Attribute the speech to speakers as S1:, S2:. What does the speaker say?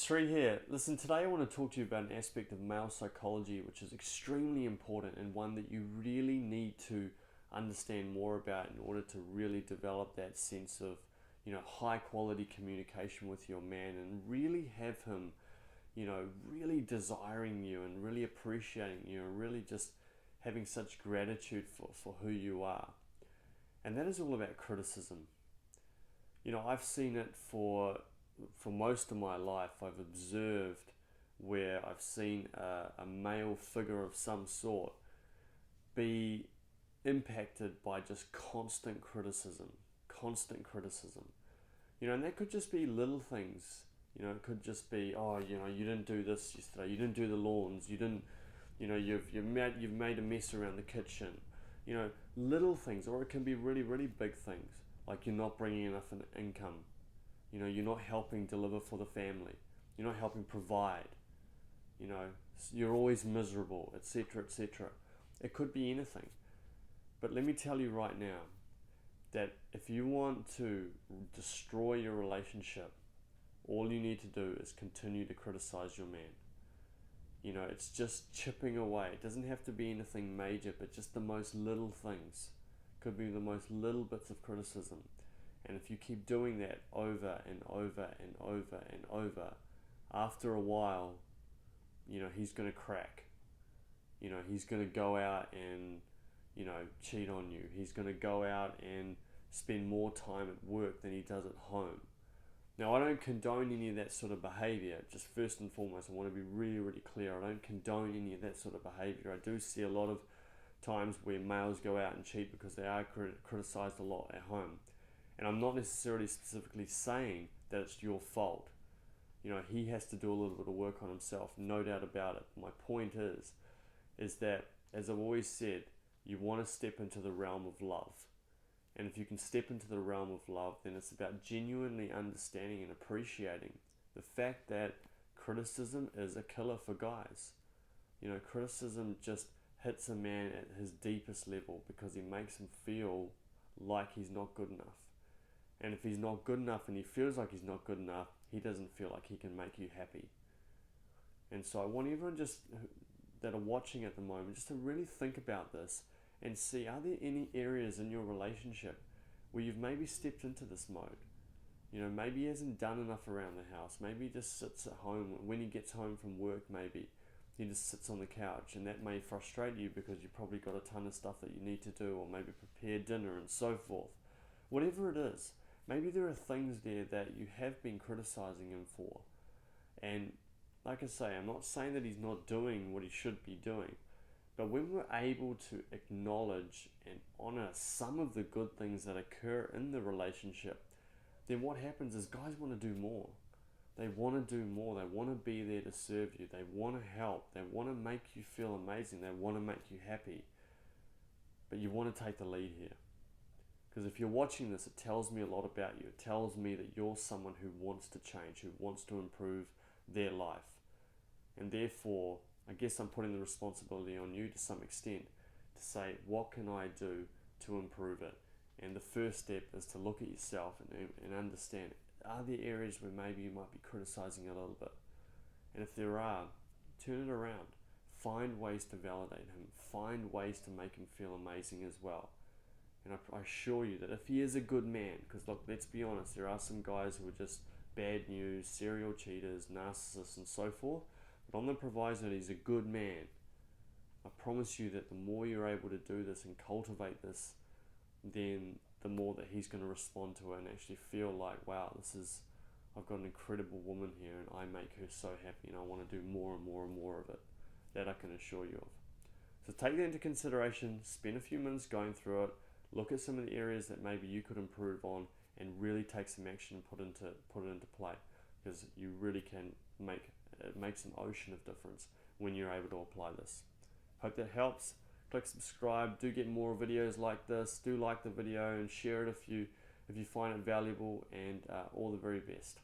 S1: Sri here. Listen, today I want to talk to you about an aspect of male psychology which is extremely important and one that you really need to understand more about in order to really develop that sense of, high quality communication with your man and really have him, really desiring you and really appreciating you and really just having such gratitude for who you are. And that is all about criticism. I've seen it for most of my life. I've observed where I've seen a male figure of some sort be impacted by just constant criticism, and that could just be little things. It could just be, oh, you didn't do this yesterday, you didn't do the lawns, you didn't, you've made a mess around the kitchen, little things. Or it can be really, really big things, like you're not bringing enough income. You're not helping deliver for the family. You're not helping provide. You're always miserable, etc., etc. It could be anything. But let me tell you right now that if you want to destroy your relationship, all you need to do is continue to criticize your man. It's just chipping away. It doesn't have to be anything major, but just the most little things. Could be the most little bits of criticism. And if you keep doing that over and over and over and over, after a while, he's going to crack. He's going to go out and, cheat on you. He's going to go out and spend more time at work than he does at home. Now, I don't condone any of that sort of behavior. Just first and foremost, I want to be really, really clear. I don't condone any of that sort of behavior. I do see a lot of times where males go out and cheat because they are criticized a lot at home. And I'm not necessarily specifically saying that it's your fault. He has to do a little bit of work on himself, no doubt about it. My point is that, as I've always said, you want to step into the realm of love. And if you can step into the realm of love, then it's about genuinely understanding and appreciating the fact that criticism is a killer for guys. Criticism just hits a man at his deepest level because he makes him feel like he's not good enough. And if he's not good enough and he feels like he's not good enough, he doesn't feel like he can make you happy. And so I want everyone that are watching at the moment just to really think about this and see, are there any areas in your relationship where you've maybe stepped into this mode? Maybe he hasn't done enough around the house. Maybe he just sits at home. When he gets home from work, maybe he just sits on the couch, and that may frustrate you because you've probably got a ton of stuff that you need to do, or maybe prepare dinner and so forth. Whatever it is, maybe there are things there that you have been criticizing him for. And like I say, I'm not saying that he's not doing what he should be doing. But when we're able to acknowledge and honor some of the good things that occur in the relationship, then what happens is guys want to do more. They want to do more. They want to be there to serve you. They want to help. They want to make you feel amazing. They want to make you happy. But you want to take the lead here. Because if you're watching this, it tells me a lot about you. It tells me that you're someone who wants to change, who wants to improve their life. And therefore, I guess I'm putting the responsibility on you to some extent to say, what can I do to improve it? And the first step is to look at yourself and understand, are there areas where maybe you might be criticizing a little bit? And if there are, turn it around. Find ways to validate him. Find ways to make him feel amazing as well. And I assure you that if he is a good man, because look, let's be honest, there are some guys who are just bad news, serial cheaters, narcissists and so forth. But on the proviso that he's a good man, I promise you that the more you're able to do this and cultivate this, then the more that he's going to respond to it and actually feel like, wow, I've got an incredible woman here and I make her so happy and I want to do more and more and more of it. That I can assure you of. So take that into consideration, spend a few minutes going through it, look at some of the areas that maybe you could improve on and really take some action and put it into play, because you really can it makes an ocean of difference when you're able to apply this. Hope that helps. Click subscribe. Do get more videos like this. Do like the video and share it if you find it valuable, and all the very best.